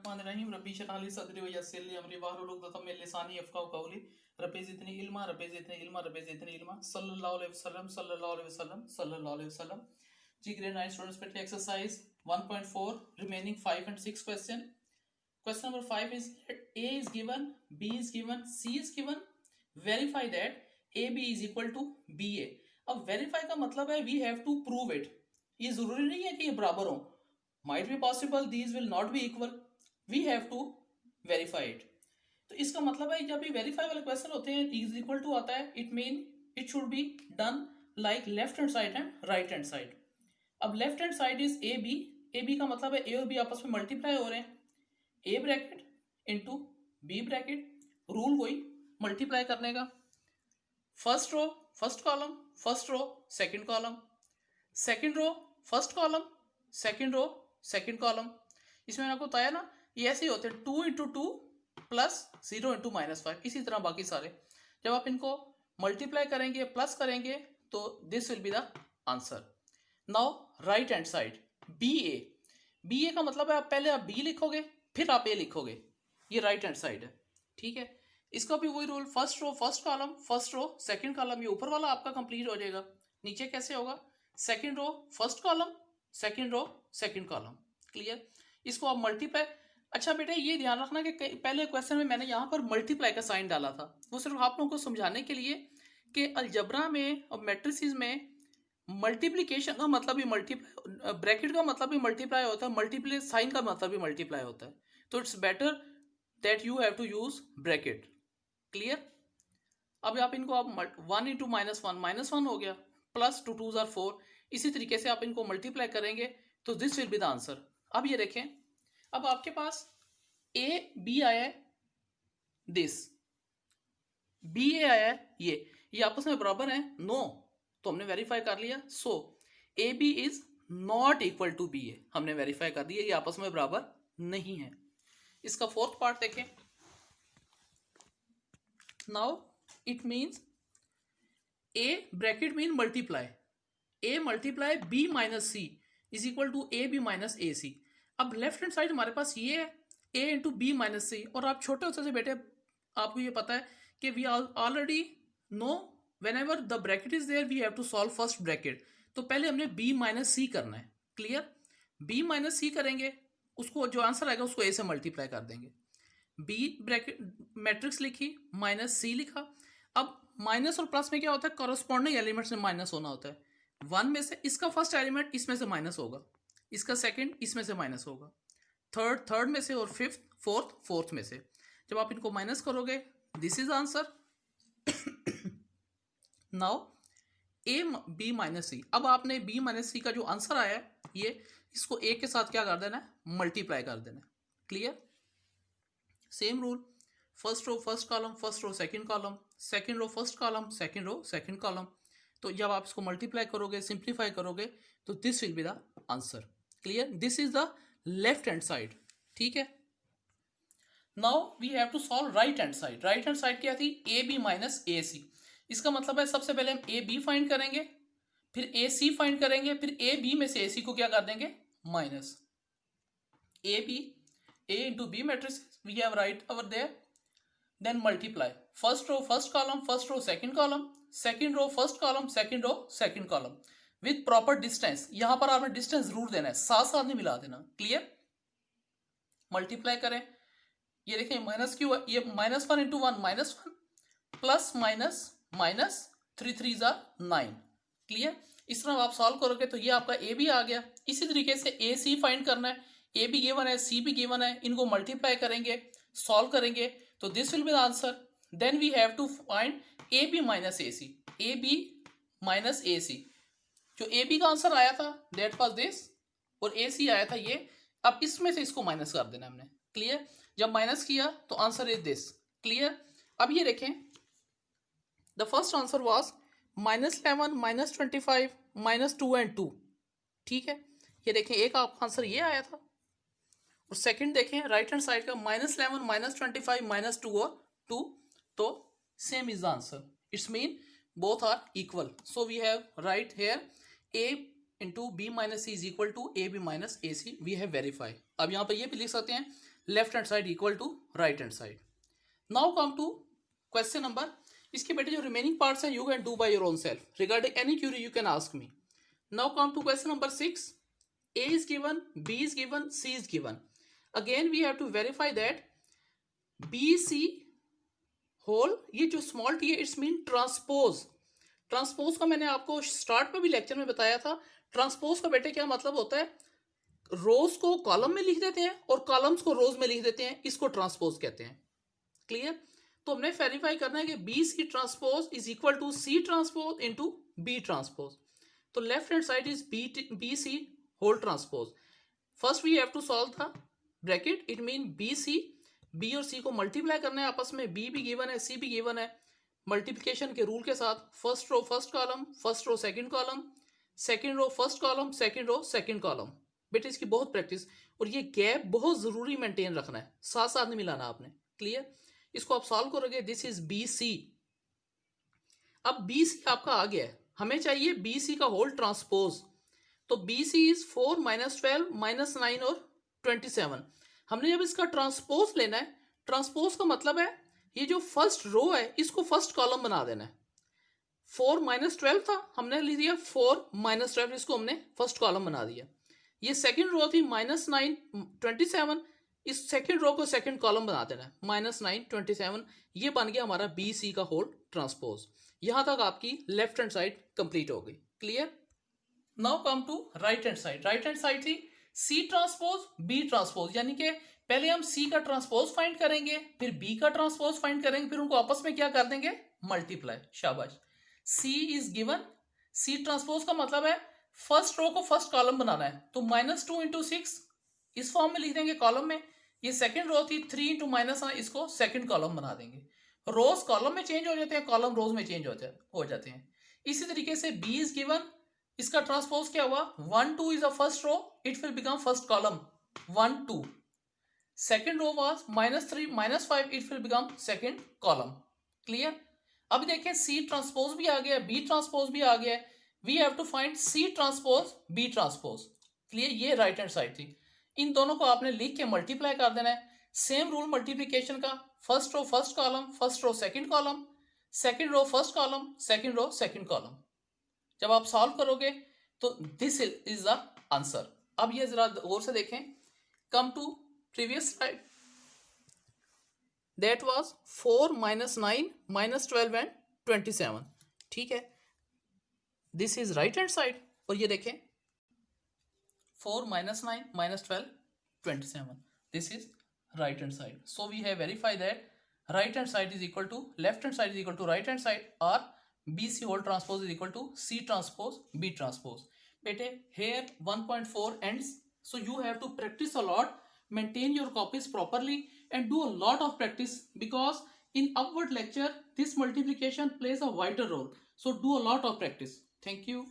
Bismillahirrahmanirrahim. Rabbi shrah li sadri wa yassir li amri wahlul 'uqdatam min lisani yafqahu qawli. Rabbi zidni ilma, Rabbi zidni ilma, Rabbi zidni ilma. Sallallahu alaihi wasallam, sallallahu alaihi wasallam, sallallahu alaihi wasallam. Ji grade 9 students pet exercise 1.4 remaining 5 and 6 question. Question number 5 is A is given, B is given, C is given. Verify that AB is equal to BA. अब verify का मतलब है we have to prove it. ये जरूरी नहीं है कि ये बराबर हो. Might be possible these will not be equal. We have to verify it. तो इसका मतलब है जब भी वेरीफाई वाले क्वेश्चन होते हैं इज इक्वल टू आता है, it mean it should be done like left hand side and right hand side. अब left hand side is A B. A B का मतलब है ए और बी आपस में मल्टीप्लाई हो रहे हैं. A bracket into B bracket, rule वही मल्टीप्लाई करने का. First row first column, first row second column, second row first column, second row second column. इसमें मैंने आपको बताया ना ये ऐसे ही होते हैं 2 इंटू 2 प्लस 0 इंटू -5. इसी तरह बाकी सारे जब आप इनको मल्टीप्लाई करेंगे प्लस करेंगे तो this will be the answer. Now right hand side B A. B A का मतलब है आप पहले आप बी लिखोगे फिर आप ए लिखोगे. ये राइट हैंड साइड है. ठीक है, इसका भी वही rule, first row first column, first row second column. ये ऊपर वाला आपका कंप्लीट हो जाएगा. नीचे कैसे होगा? Second row first column, second row second column. Clear? इसको आप मल्टीप्लाई. अच्छा बेटा ये ध्यान रखना कि पहले क्वेश्चन में मैंने यहाँ पर मल्टीप्लाई का साइन डाला था, वो सिर्फ आप लोगों को समझाने के लिए कि अलजबरा में और मैट्रिसेस में मल्टीप्लिकेशन का मतलब भी मल्टीप्लाई, ब्रैकेट का मतलब भी मल्टीप्लाई होता है, मल्टीप्लाई साइन का मतलब भी मल्टीप्लाई होता है. तो it's better that you have to use bracket. Clear? अब आप इनको आप 1 इंटू -1 हो गया, प्लस 2 2 4. इसी तरीके से आप इनको मल्टीप्लाई करेंगे तो this will be the answer. अब ये देखें, अब आपके पास ए बी आया है, दिस बी ए आया है, ये आपस में बराबर है नो. तो हमने वेरीफाई कर लिया. So A B is not equal to B A. हमने वेरीफाई कर दिया ये आपस में बराबर नहीं है. इसका फोर्थ पार्ट देखें. Now it means A bracket mean multiply, A multiply B minus C is equal to A B minus A C. अब लेफ्ट हैंड साइड हमारे पास ये है A into B minus C. और आप छोटे होते से बेटे आपको ये पता है कि we already know whenever the bracket is there we have to solve first bracket. तो पहले हमने बी माइनस सी करना है. क्लियर? बी माइनस सी करेंगे, उसको जो आंसर आएगा उसको ए से मल्टीप्लाई कर देंगे. बी ब्रैकेट मैट्रिक्स लिखी, माइनस सी लिखा. अब माइनस और प्लस में क्या होता है? कॉरस्पॉन्डिंग एलिमेंट्स में माइनस होना होता है. 1 में से इसका फर्स्ट एलिमेंट इसमें से माइनस होगा, इसका सेकंड इसमें से माइनस होगा, थर्ड में से, और फिफ्थ फोर्थ में से. जब आप इनको माइनस करोगे this is answer. Now A B minus C. अब आपने बी माइनस सी का जो आंसर आया है ये, इसको ए के साथ क्या कर देना है? मल्टीप्लाई कर देना है. Clear? Same rule, first row first column, first row second column, second row first column, second row second column. तो जब आप इसको मल्टीप्लाई करोगे सिंप्लीफाई करोगे तो this will be the answer. Clear? This is the left hand side. ठीक है. Now we have to solve right hand side. Right hand side क्या थी? A B minus A C. इसका मतलब है सबसे पहले हम ए बी फाइंड करेंगे, फिर ए सी फाइंड करेंगे, फिर ए बी में से ए सी को क्या कर देंगे? Minus. A B, A into B matrix we have right over there. Then multiply first row first column, first row second column, second row first column, second row second column with proper distance. यहां पर आपने distance जरूर देना है, साथ साथ नहीं मिला देना. क्लियर? मल्टीप्लाई करें, ये देखें माइनस क्यों है? ये -1 इंटू 1 -1 प्लस माइनस 3 3 9. क्लियर? इस तरह आप सॉल्व करोगे तो ये आपका ए बी आ गया. इसी तरीके से ए सी फाइंड करना है. ए बी गिवन है, सी भी गिवन है, इनको मल्टीप्लाई करेंगे, सॉल्व करेंगे तो this will be the answer. Then we have to find A B minus A C. A B minus A C, जो ए बी का आंसर आया था दैट वाज दिस, और ए सी आया था ये. अब इसमें से इसको माइनस कर देना हमने. क्लियर? जब माइनस किया तो आंसर इज दिस. क्लियर? अब ये देखें, the first answer was -11 -25 -2 and 2. ठीक है, ये देखें एक आपका आंसर ये आया था, और सेकंड देखें राइट हैंड साइड का -11 -25 -2 और 2. तो same is the answer. It's mean both are equal. So we have right here a into b minus c is equal to ab minus ac. we have verify. अब यहाँ पर ये भी लिख सकते हैं left hand side equal to right hand side. Now come to question number. इसके बेटे जो रिमेनिंग पार्ट्स हैं you can do by your own self. Regarding any query you can ask me. Now come to question number 6. A is given, B is given, C is given. Again we have to verify that BC whole, ये जो small T है it's mean transpose. Transpose का मैंने आपको start में भी lecture में बताया था. ट्रांसपोज का बेटे क्या मतलब होता है, रोज को कॉलम में लिख देते हैं और कॉलम्स को रोज में लिख देते हैं, इसको ट्रांसपोज कहते हैं. क्लियर. तो हमने वेरीफाई करना है कि B C transpose is equal to C transpose into B transpose. तो left hand side is B C whole transpose. First we have to solve the bracket. It mean BC, B और C को multiply करना है आपस में. B भी given है, C भी गिवन है. मल्टीप्लिकेशन के रूल के साथ first row first column, first row second column, second row first column, second row second column. बेटे इसकी बहुत प्रैक्टिस, और ये गैप बहुत जरूरी मेंटेन रखना है, साथ साथ नहीं मिलाना आपने. क्लियर. इसको आप सॉल्व करोगे. This is BC. अब BC आपका आ गया है, हमें चाहिए BC का होल ट्रांसपोज. तो BC इज 4 - 12 - 9 और 27. हमने जब इसका ट्रांसपोज लेना है, ट्रांसपोज का मतलब है ये जो फर्स्ट रो है इसको फर्स्ट कॉलम बना देना है. 4 - 12 था, हमने लिख दिया 4 - 12, इसको हमने फर्स्ट कॉलम बना दिया. ये सेकंड रो थी -9 27, इस सेकंड रो को सेकंड कॉलम बना देना है. -9 27, ये बन गया हमारा BC का होल ट्रांसपोज. यहां तक आपकी लेफ्ट हैंड साइड कंप्लीट हो गई. Clear. Now come to right hand side. Right hand side थी C ट्रांसपोज B ट्रांसपोज, यानी कि पहले हम C का ट्रांसपोज फाइंड करेंगे, फिर B का ट्रांसपोज फाइंड करेंगे, फिर उनको आपस में क्या कर देंगे, मल्टीप्लाई. शाबाश. C is given. C transpose का मतलब है फर्स्ट रो को फर्स्ट कॉलम बनाना है, तो -2 × 6 इस फॉर्म में लिख देंगे कॉलम में. ये सेकंड रो थी 3 × -9, इसको सेकंड कॉलम बना देंगे. रोज कॉलम में चेंज हो जाते हैं, कॉलम रोज में चेंज हो जाते हैं. इसी तरीके से B इज गिवन. इसका ट्रांसपोज क्या हुआ, 1 2 is a first row, it will become first column 1 2. Second row was -3 - 5, it will become second column. Clear. अब देखें C ट्रांसपोज भी आ गया, B ट्रांसपोज भी आ गया. We have to find C transpose B transpose. Clear. ये right hand side थी. इन दोनों को आपने लिख के मल्टीप्लाई कर देना है. सेम रूल मल्टीप्लीकेशन का, first row first column, first row second column, second row first column, second row second column. जब आप सॉल्व करोगे तो दिस इज द आंसर. अब ये जरा गौर से देखें. Come to previous slide. That was 4 - 9 - 12 and 27. ठीक है. This is right hand side. और ये देखें 4 - 9 - 12 27. This is right hand side. So we have verify that right hand side is equal to left hand side is equal to right hand side, और BC whole transpose is equal to C transpose B transpose. बेटे here 1.4 ends, so you have to practice a lot, maintain your copies properly and do a lot of practice, because in upward lecture this multiplication plays a vital role. So do a lot of practice. Thank you.